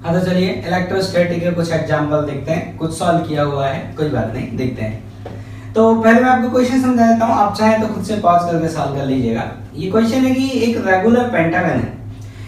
हाँ तो चलिए इलेक्ट्रोस्टैटिक के कुछ एग्जांपल देखते हैं, कुछ सॉल्व किया हुआ है, कोई बात नहीं, देखते हैं। तो पहले मैं आपको क्वेश्चन समझा देता हूँ, आप चाहे तो खुद से पॉज करके सॉल्व कर लीजिएगा। ये क्वेश्चन है कि एक रेगुलर पेंटागन है,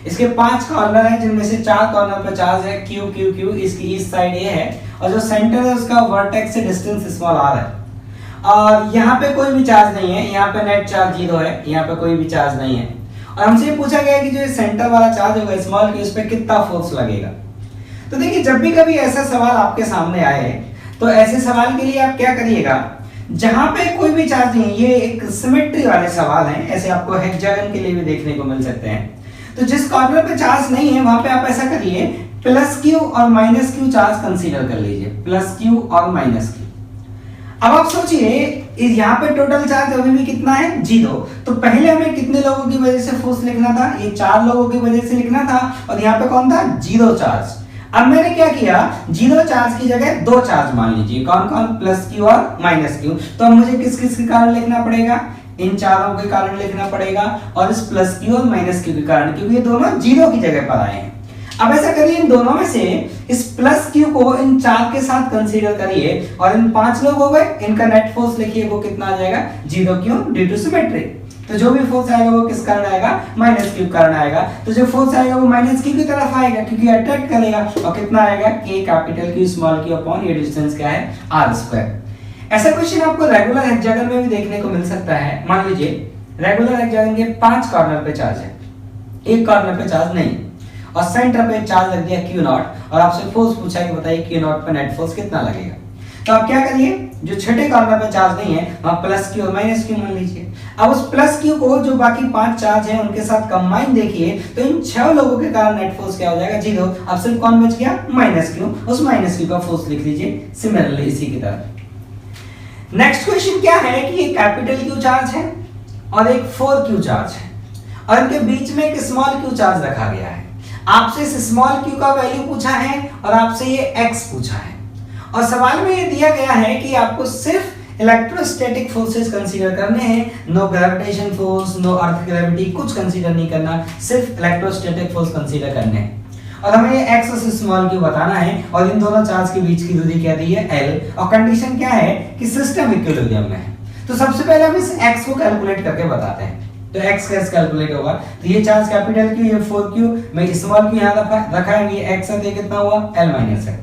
इसके 5 कॉर्नर हैं जिनमें से 4 कॉर्नर पे चार्ज है क्यू क्यू क्यू, इसकी इस साइड ये है और जो सेंटर है उसका वर्टेक्स से डिस्टेंस स्मॉल r है और यहाँ पे कोई भी चार्ज नहीं है, यहाँ पे नेट चार्ज 0 है, यहाँ पे कोई भी चार्ज नहीं है और हमसे ये पूछा गया है कि जो सेंटर वाला चार्ज होगा स्मॉल q, उस पे कितना फोर्स लगेगा। तो देखिए जब भी कभी ऐसा सवाल आपके सामने आए तो ऐसे सवाल के लिए आप क्या करिएगा, जहां पे कोई भी चार्ज नहीं, ये एक सिमेट्री वाले सवाल हैं, ऐसे आपको हेक्सागन के लिए भी देखने को मिल सकते हैं। तो जिस कॉर्नर पे चार्ज नहीं है वहां पे आप ऐसा करिए प्लस q और माइनस q चार्ज कंसीडर कर लीजिए, प्लस q और माइनस q। अब आप सोचिए यहाँ पे टोटल चार्ज अभी भी कितना है 0, तो पहले हमें कितने लोगों की वजह से फोर्स लिखना था, ये 4 लोगों की वजह से लिखना था और यहाँ पे कौन था 0 चार्ज। अब मैंने क्या किया, 0 चार्ज की जगह 2 चार्ज मान लीजिए, कौन कौन प्लस q और माइनस q। तो अब मुझे किस किस के कारण लिखना पड़ेगा, इन चारों के कारण लिखना पड़ेगा और इस प्लस q और माइनस q के कारण, क्योंकि ये दोनों 0 की जगह पर आए हैं। अब ऐसा करिए इन दोनों में से इस प्लस q को इन 4 के साथ कंसीडर करिए और इन 5 लोग हो गए, इनका नेट फोर्स लिखिए, वो कितना आ जाएगा 0 क्यों, ड्यू टू सिमेट्री। तो जो भी फोर्स आएगा वो किस कारण आएगा, माइनस q कारण आएगा। तो जो फोर्स आएगा वो माइनस q की तरफ आएगा क्योंकि अट्रैक्ट करेगा और कितना आएगा k capital Q small q upon ये डिस्टेंस क्या है r²। ऐसा क्वेश्चन आपको रेगुलर हेक्सागन में भी देखने को मिल सकता है। मान लीजिए रेगुलर हेक्सागन के 5 कॉर्नर पे चार्ज है, एक कॉर्नर पे चार्ज नहीं और सेंटर पे चार्ज लग दिया Q0 और आपसे फोर्स पूछा कि बताइए Q0 पे नेट फोर्स कितना लगेगा। तो आप क्या करिए, जो छठे कॉर्नर पे चार्ज नहीं है वहां प्लस q और माइनस q मान लीजिए। अब उस प्लस q को जो बाकी 5 चार्ज हैं उनके साथ कंबाइन देखिए तो इन 6 लोगों के कारण नेट फोर्स क्या हो जाएगा 0। अब सिर्फ कौन बच गया, माइनस q, उस माइनस q का फोर्स लिख लीजिए सिमिलरली इसी की तरह। नेक्स्ट क्वेश्चन क्या है कि एक कैपिटल Q चार्ज है और एक 4q चार्ज है और इनके बीच में एक स्मॉल q चार्ज रखा गया है। आपसे इस स्मॉल q का वैल्यू पूछा है और आपसे ये x पूछा है और सवाल में ये दिया गया है कि आपको सिर्फ इलेक्ट्रोस्टैटिक फोर्सेस कंसीडर करने हैं, no gravitation force, no earth gravity, कुछ कंसीडर नहीं करना, सिर्फ इलेक्ट्रोस्टैटिक फोर्स कंसीडर करने हैं और हमें ये x और स्मॉल q बताना है और इन दोनों चार्ज के बीच की दूरी क्या दी है l और कंडीशन क्या है कि सिस्टम इक्विलिब्रियम में है। तो सबसे पहले हम इस x को कैलकुलेट करके बताते हैं। तो x कैसे कैलकुलेट होगा, तो ये चार्ज कैपिटल Q, ये 4q, मैं स्मॉल q यहाँ रखा है, ये x है, कितना हुआ l माइनस है।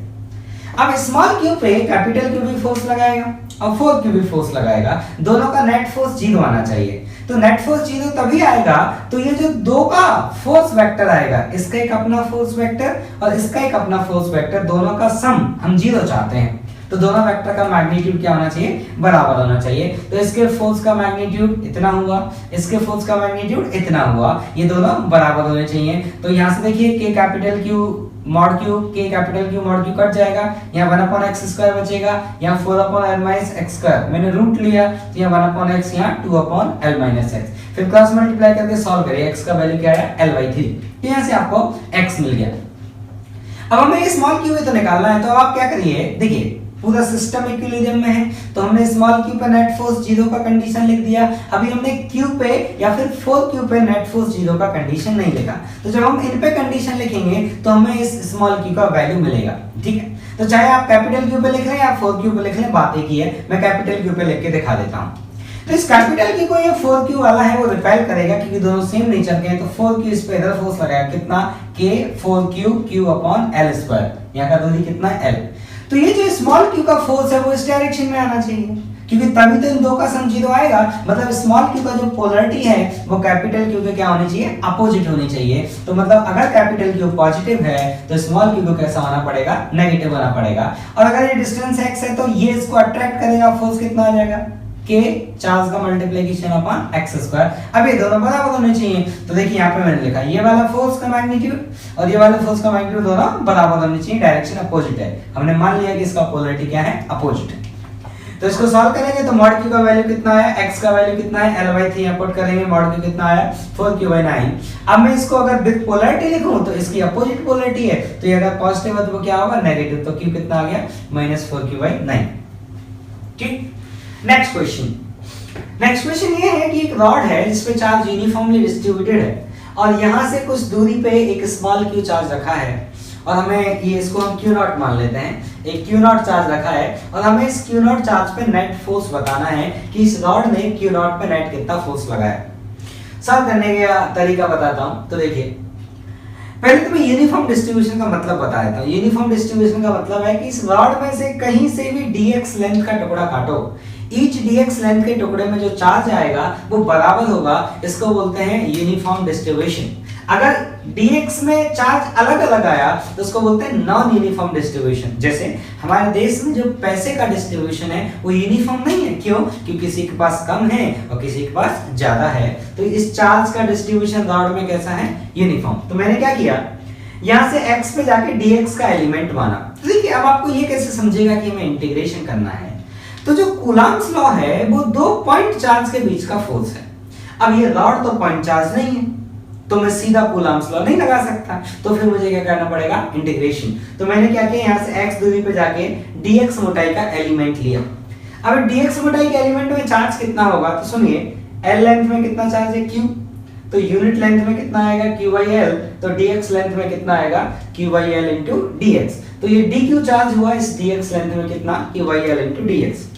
अब स्मॉल q पे कैपिटल Q भी फोर्स लगाएगा और 4q भी फोर्स लगाएगा, दोनों का नेट फोर्स 0 आना चाहिए। तो नेट फोर्स 0 तभी आएगा तो ये जो 2 का फोर्स वेक्टर आएगा, इसका एक अपना फोर्स वेक्टर और इसका एक अपना फोर्स वेक्टर, दोनों का सम हम 0 चाहते हैं। तो दोनों वेक्टर का मैग्नीट्यूड क्या होना चाहिए, बराबर होना चाहिए। तो इसके फोर्स का मैग्नीट्यूड इतना हुआ, इसके फोर्स का मैग्नीट्यूड इतना हुआ, ये दोनों बराबर होने चाहिए। तो यहाँ से देखिए k capital Q mod Q, k capital Q mod Q cut जाएगा, यहाँ 1/x² बचेगा, यहाँ 4/l-x², मैंने रूट लिया तो यहाँ 1/x, यहाँ 2/l-x। फिर क्रॉस मल्टीप्लाई करके सॉल्व करिए, x का वैल्यू क्या है l/3, तो यहाँ से आपको x मिल गया। अब हमें ये स्मॉल q तो निकालना है, तो आप क्या करिए, देखिए पूरा सिस्टम इक्विलिब्रियम में है तो हमने स्मॉल q पे नेट फोर्स 0 का कंडीशन लिख दिया। अभी हमने q पे या फिर 4q पे नेट फोर्स 0 का कंडीशन नहीं लिखा, तो जब हम इन पे कंडीशन लिखेंगे तो हमें इस स्मॉल q का वैल्यू मिलेगा। ठीक है, तो चाहे आप कैपिटल Q पे लिख लें या 4q पे लिख लें, बात एक ही है। मैं कैपिटल Q पे लिख के दिखा देता हूँ। तो इस कैपिटल Q को ये 4q वाला है वो रिपेल करेगा क्योंकि दोनों सेम नेचर के हैं। तो 4q इस पे इधर फोर्स लगाएगा, कितना k 4q q/l², यहाँ का दूरी कितना है l। तो ये जो स्मॉल q का फोर्स है वो इस डायरेक्शन में आना चाहिए क्योंकि तभी तो इन 2 का सम 0 आएगा। मतलब स्मॉल q का जो पोलैरिटी है वो कैपिटल Q के क्या होनी चाहिए, अपोजिट होनी चाहिए। तो मतलब अगर कैपिटल Q पॉजिटिव है तो स्मॉल q को कैसा होना पड़ेगा, नेगेटिव होना पड़ेगा। और अगर ये डिस्टेंस x है तो ये इसको अट्रैक्ट करेगा, फोर्स कितना आ जाएगा k चार्ज का मल्टीप्लिकेशन अपॉन x²। अब ये दोनों बराबर होने चाहिए। तो देखिए यहाँ पे मैंने लिखा ये वाला फोर्स का मैग्नीट्यूड और ये वाला फोर्स का मैग्नीट्यूड दोनों बराबर होने चाहिए, डायरेक्शन अपोजिट है। हमने मान लिया कि इसका पोलैरिटी क्या है, अपोजिट है। तो इसको सॉल्व करेंगे तो मॉड q का वैल्यू कितना है, x का वैल्यू कितना है l/3, यहाँ पुट करेंगे, मॉड q कितना आया 4q/9। अब मैं इसको अगर विद पोलैरिटी लिखूं तो इसकी अपोजिट पोलैरिटी है, तो ये अगर पॉजिटिव है तो वो क्या होगा, नेगेटिव। तो q कितना आ गया -4q/9। ठीक, नेक्स्ट क्वेश्चन ये है कि एक रॉड है जिसपे चार्ज यूनिफॉर्मली डिस्ट्रीब्यूटेड है और यहाँ से कुछ दूरी पे एक स्मॉल q चार्ज रखा है और हमें ये इसको हम क्यू नॉट मान लेते हैं, एक क्यू नॉट चार्ज रखा है और हमें इस क्यू नॉट चार्ज पे नेट फोर्स बताना है कि इस रॉड ने क्यू नॉट पे नेट कितना फोर्स लगाया। सॉल्व करने का तरीका बताता हूं। तो देखिए, पहले तो मैं यूनिफॉर्म डिस्ट्रीब्यूशन का मतलब बता देता हूं। यूनिफॉर्म डिस्ट्रीब्यूशन का मतलब है कि इस रॉड में से कहीं से भी dx लेंथ का टुकड़ा काटो, ईच dx लेंथ के टुकड़े में जो चार्ज आएगा वो बराबर होगा, इसको बोलते हैं यूनिफॉर्म डिस्ट्रीब्यूशन। अगर dx में चार्ज अलग अलग आया तो उसको बोलते हैं नॉन यूनिफॉर्म डिस्ट्रीब्यूशन। जैसे हमारे देश में जो पैसे का डिस्ट्रीब्यूशन है वो यूनिफॉर्म नहीं है। क्यों? क्योंकि किसी के पास कम है और किसी के पास ज्यादा है। तो इस चार्ज का डिस्ट्रीब्यूशन रॉड में कैसा है? यूनिफॉर्म। तो मैंने क्या किया, यहां से x पे जाके dx का एलिमेंट माना। तो देखिए, अब आपको ये कैसे समझेगा कि हमें इंटीग्रेशन करना है। तो जो कूलम्ब्स लॉ है वो दो पॉइंट चार्ज के बीच का फोर्स है। अब ये रॉड तो पॉइंट चार्ज नहीं है तो मैं सीधा कूलम्ब्स लॉ नहीं लगा सकता, तो फिर मुझे क्या करना पड़ेगा? इंटीग्रेशन। तो मैंने क्या किया, यहां से x दूरी पे जाके dx मोटाई का एलिमेंट लिया। अब dx मोटाई के एलिमेंट में चार्ज कितना होगा? तो सुनिए, l लेंथ में कितना चार्ज है? q। तो यूनिट लेंथ में कितना आएगा? q/l। तो dx लेंथ में कितना आएगा? q/l into dx। तो ये dq चार्ज हुआ इस dx लेंथ में कितना? q/l into dx।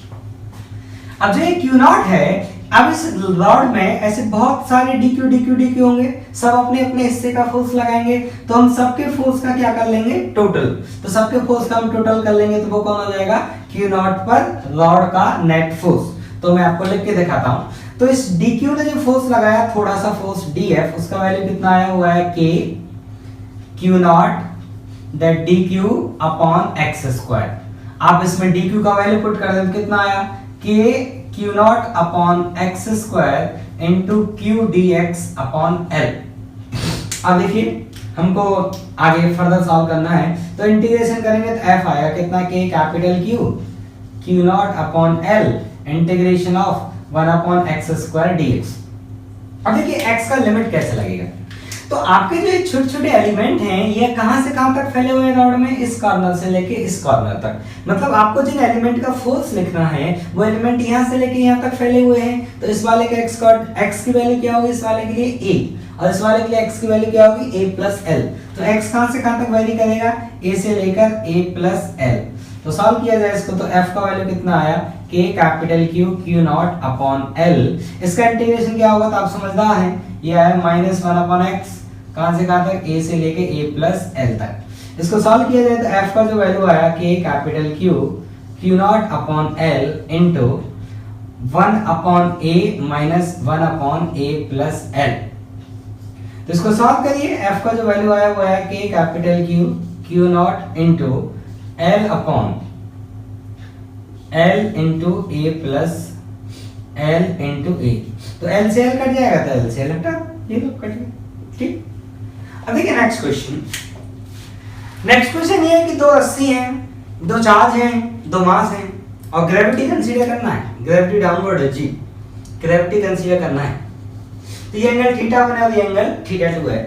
अब जो ये q नॉट है, अब इस रॉड में ऐसे बहुत सारे dq होंगे, सब अपने अपने हिस्से का फोर्स लगाएंगे। तो हम सबके फोर्स का क्या कर लेंगे? टोटल। तो सबके फोर्स का हम टोटल कर लेंगे तो वो कौन हो जाएगा? q नॉट पर रॉड का नेट फोर्स। तो मैं आपको लिख के दिखाता हूं। तो इस dq ने जो फोर्स लगाया, थोड़ा सा फोर्स df, उसका वैल्यू कितना आया हुआ है? k q not that dq upon x square. आप इसमें dq का वैल्यू पुट कर दें तो कितना आया? k q not upon x square into q dx upon l। अब देखिए, हमको आगे फर्दर सॉल्व करना है तो इंटीग्रेशन करेंगे तो f आएगा कितना? k capital q not upon l integration of 1 upon x square dx। अब देखिए x का लिमिट कैसे लगेगा। तो आपके जो छोटे छोटे एलिमेंट हैं ये कहां से कहां तक फैले हुए हैं रॉड में? इस कॉर्नर से लेके इस कॉर्नर तक। मतलब आपको जिन एलिमेंट का फोर्स लिखना है वो एलिमेंट यहां से लेके यहां तक फैले हुए हैं। तो इस वाले का x की वैल्यू क्या होगी? इस वाले के लिए a, और इस वाले के लिए x की वैल्यू क्या होगी? a plus l। तो x कहां से कहां तक वैरी करेगा? a से लेकर a प्लस l। तो सॉल्व किया जाए इसको तो f का वैल्यू कितना आया? k capital q not upon l। इसका इंटीग्रेशन क्या होगा? तो आप समझदार हैं, ये आया -1 अपॉन x, कहां से कहां तक? a से लेके a प्लस l तक। इसको सॉल्व किया जाए तो f का जो वैल्यू आया k capital q not upon l into 1 upon a minus 1 upon a plus l। तो इसको सॉल्व करिए, f का जो वैल्यू आया वो है k capital q not into l upon l into a plus l into a। तो l से l कट जाएगा तो l से l हटा, ये लो कट गया। ठीक। अब देखिए नेक्स्ट क्वेश्चन। नेक्स्ट क्वेश्चन ये है कि दो रस्सी हैं, दो चार्ज हैं, दो मास हैं और ग्रेविटी कंसीडर करना है। ग्रेविटी डाउनवर्ड है जी, ग्रेविटी कंसीडर करना है। तो ये एंगल θ1 है और ये एंगल θ2 है।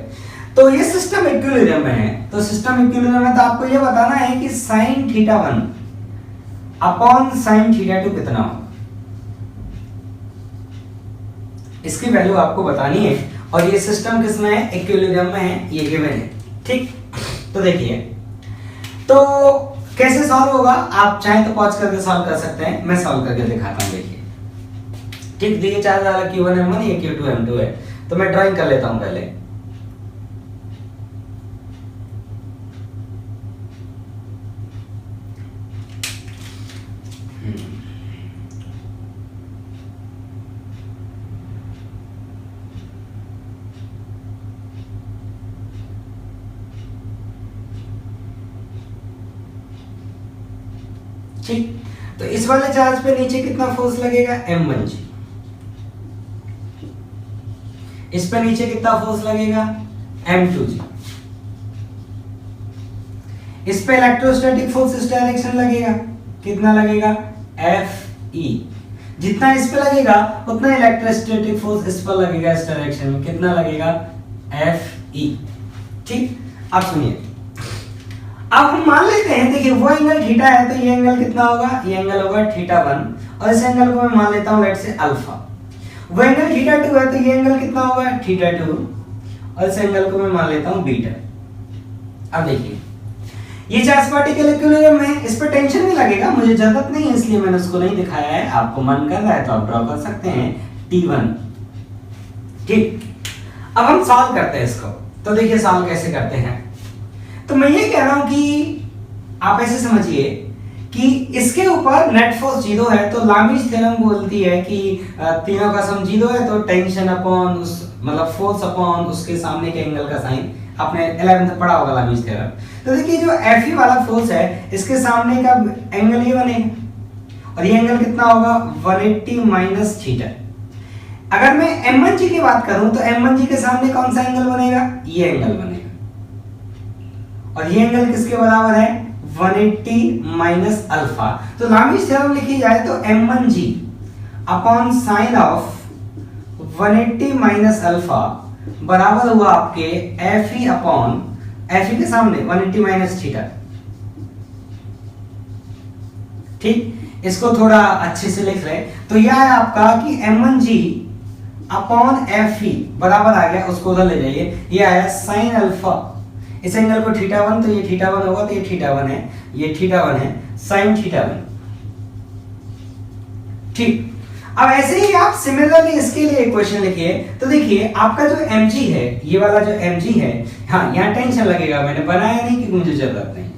तो ये सिस्टम इक्विलिब्रियम में है। तो सिस्टम इक्विलिब्रियम में तो आपको ये बताना है कि sin θ1 अपॉन sin θ2 कितना हो, इसकी वैल्यू आपको बतानी है। और ये सिस्टम किसमें है? इक्विलिब्रियम में है, ये गिवन है। ठीक। तो देखिए, तो कैसे सॉल्व होगा? आप चाहे तो पॉज करके सॉल्व कर सकते हैं, मैं सॉल्व करके दिखाता हूं। देखिए, ठीक, देखिए चार्ज वाला q1 m1, ये q2 m2 है। तो मैं ड्राइंग कर लेता हूं पहले। ठीक। तो इस वाले चार्ज पे नीचे कितना फोर्स लगेगा? m1 जी। इस पे नीचे कितना फोर्स लगेगा? m2 जी। इस पे इलेक्ट्रोस्टैटिक फोर्स इस डायरेक्शन लगेगा, कितना लगेगा? Fe। जितना इस पे लगेगा उतना इलेक्ट्रोस्टैटिक फोर्स इस पर लगेगा, इस डायरेक्शन में कितना लगेगा? Fe। ठीक। अब सुनिए, अब हम मान लेते हैं, देखिए वो एंगल थीटा है तो ये एंगल कितना होगा? ये एंगल होगा θ1 और इस एंगल को मैं मान लेता हूं लेट से अल्फा। वो एंगल θ2 है तो ये एंगल कितना होगा? θ2 और इस एंगल को मैं मान लेता हूं बीटा। अब देखिए, ये चार्ज पार्टिकल इक्विलिब्रियम में है, इस पर टेंशन नहीं लगेगा, मुझे जरूरत नहीं है इसलिए मैंने उसको नहीं दिखाया है। आपको मन कर रहा है तो आप ड्रॉ कर सकते हैं T1। ठीक, अब हम सॉल्व करते हैं इसको। तो देखिए सॉल्व कैसे करते हैं। तो मैं ये कह रहा हूं कि आप ऐसे समझिए कि इसके ऊपर नेट फोर्स 0 है, तो लामीज थ्योरम बोलती है कि तीनों का सम 0 है तो टेंशन अपॉन उस मतलब फोर्स अपॉन उसके सामने के एंगल का साइन, आपने 11th में पढ़ा होगा लामीज थ्योरम। तो देखिए जो Fe वाला फोर्स है इसके सामने का एंगल ये बनेगा और ये एंगल कितना होगा 180 माइनस थीटा। अगर मैं M1G की बात करूं तो M1G के सामने कौन सा एंगल बनेगा, ये एंगल बनेगा और ये एंगल किसके बराबर है 180 माइनस अल्फा। तो लामीज थ्योरम लिखी जाए तो M1G upon sine of 180 minus alpha बराबर हुआ आपके Fe अपॉन Fe के सामने 180 माइनस थीटा। ठीक, इसको थोड़ा अच्छे से लिख रहे तो यह है आपका कि M1G अपॉन Fe बराबर आ गया, उसको उधर ले जाइए, ये आया साइन अल्फा। इस एंगल को θ1 तो ये θ1 होगा, तो ये θ1 है, ये θ1 है, साइन θ1। ठीक, अब ऐसे ही आप सिमिलरली इसके लिए इक्वेशन लिखिए। तो देखिए आपका जो mg है, ये वाला जो mg है, हाँ यहाँ टेंशन लगेगा, मैंने बनाया नहीं क्योंकि मुझे जरूरत नहीं,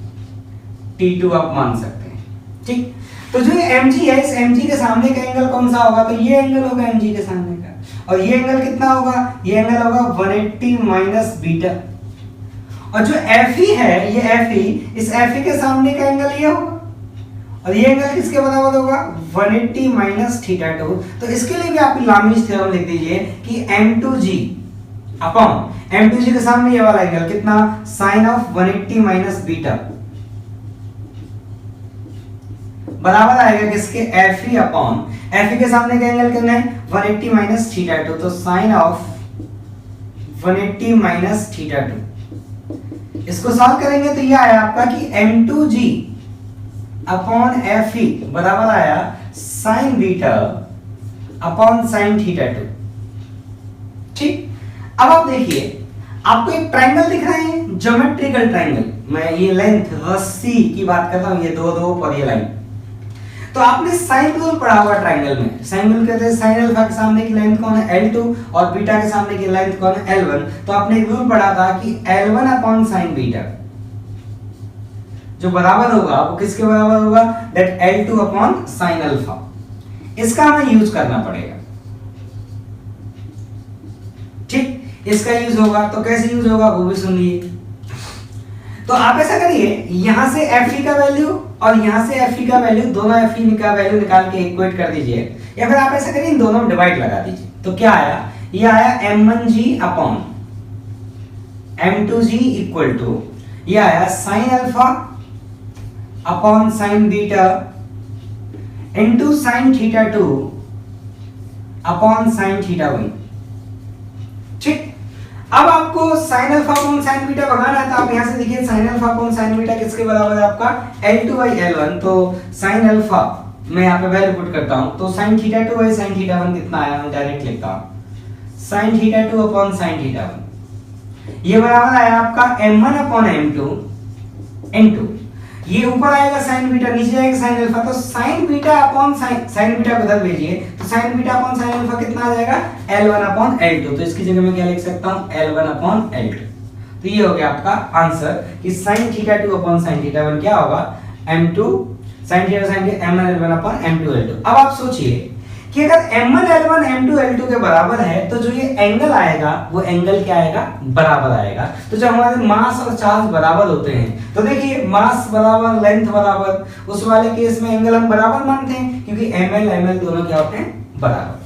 T2 आप मान सकते हैं। ठीक, तो जो ये mg है, इस mg के सामने का एंगल कौन सा होगा, तो ये एंगल होगा mg के सामने का, और ये एंगल कितना होगा, ये एंगल होगा 180 माइनस बीटा। और जो Fe है, ये Fe, इस Fe के सामने का एंगल ये होगा और ये एंगल किसके बराबर होगा 180 माइनस θ2। तो इसके लिए भी आप लामीज थ्योरम लिख दीजिए कि M2G अपॉन M2G के सामने ये वाला एंगल कितना साइन ऑफ 180 माइनस बीटा बराबर आएगा किसके Fe अपॉन Fe के सामने का एंगल कितना है 180 माइनस θ2, तो साइन ऑफ 180 माइनस θ2। इसको सॉल्व करेंगे तो यह आया आपका कि M2G अपॉन Fe बराबर आया साइन बीटा अपॉन साइन θ2। ठीक, अब आप देखिए आपको एक ट्रायंगल दिख रहा है, ज्योमेट्रिकल ट्रायंगल, मैं ये लेंथ रस्सी की बात कर रहा हूं, ये दो और ये लाइन। तो आपने साइन रूल पढ़ा हुआ ट्रायंगल में, साइन रूल कहते हैं साइन अल्फा के सामने की लेंथ कौन है L2 और बीटा के सामने की लेंथ कौन है L1। तो आपने एक रूल पढ़ा था कि L1 अपॉन साइन बीटा जो बराबर होगा वो किसके बराबर होगा, that L2 upon sine alpha. इसका हमें यूज करना पड़ेगा। ठीक, इसका यूज होगा, तो कैसे यूज होगा वो भी सुनिए। तो आप ऐसा करिए, यहां से Fe का वैल्यू और यहां से Fe का वैल्यू, दोनों Fe का वैल्यू निकाल के इक्वेट कर दीजिए, या फिर आप ऐसा करिए इन दोनों में डिवाइड लगा दीजिए। तो क्या आया, ये आया M1G upon M2G equal to ये आया sine alpha upon sine beta into sine θ2 upon sine θ1। ठीक, अब आपको sine alpha upon sine beta भगाना है, तो आप यहां से देखिए sine alpha upon sine beta किसके बराबर है आपका L2/L1। तो साइन अल्फा मैं यहां पे वैल्यू पुट करता हूं, तो साइन θ2/साइन θ1 कितना आया, मैं डायरेक्ट लिखता हूं साइन θ2 अपॉन साइन θ1, ये बराबर आया आपका m1 अपॉन m2 इनटू ये ऊपर आएगा साइन बीटा, नीचे आएगा साइन अल्फा, तो sign beta upon sine beta को उधर भेजिए, तो sign beta upon sine alpha कितना आ जाएगा L1 अपॉन L2। तो इसकी जगह मैं क्या लिख सकता हूं L1 अपॉन L2। तो ये हो गया आपका आंसर कि साइन θ2 अपॉन साइन θ1 क्या होगा m2 sign θ sign m1 L1 upon m2 L2। अब आप सोचिए कि अगर m1 L1 m2 L2 के बराबर है तो जो ये एंगल आएगा वो एंगल क्या आएगा, बराबर आएगा। तो जब हमारे मास और चार्ज बराबर होते हैं तो देखिए मास बराबर लेंथ बराबर, उस वाले केस में एंगल हम बराबर मानते हैं क्योंकि ml ml दोनों क्या होते हैं, बराबर।